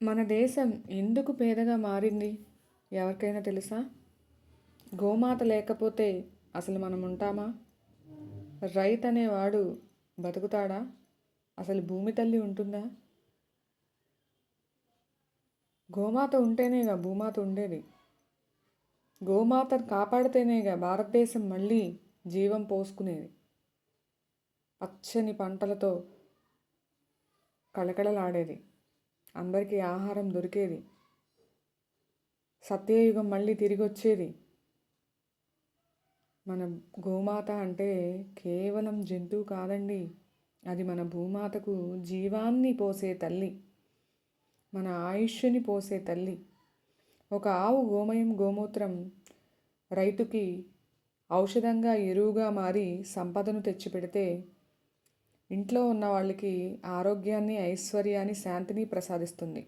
మన దేశం ఎందుకు పేదగా మారింది ఎవరికైనా తెలుసా? గోమాత లేకపోతే అసలు మనం ఉంటామా? రైతు అనేవాడు బతుకుతాడా? అసలు భూమి తల్లి ఉంటుందా? గోమాత ఉంటేనేగా భూమాత ఉండేది. గోమాతను కాపాడితేనేగా భారతదేశం మళ్ళీ జీవం పోసుకునేది. పచ్చని పంటలతో కళకళలాడేది. అందరికీ ఆహారం దొరికేది. సత్యయుగం మళ్ళీ తిరిగి వచ్చేది. మన గోమాత అంటే కేవలం జంతువు కాదండి. అది మన భూమాతకు జీవాన్ని పోసే తల్లి, మన ఆయుష్ని పోసే తల్లి. ఒక ఆవు గోమయం గోమూత్రం రైతుకి ఔషధంగా ఎరువుగా మారి సంపదను తెచ్చిపెడితే ఇంట్లో ఉన్న వాళ్ళకి ఆరోగ్యాన్ని, ఐశ్వర్యాన్ని, శాంతిని ప్రసాదిస్తుంది.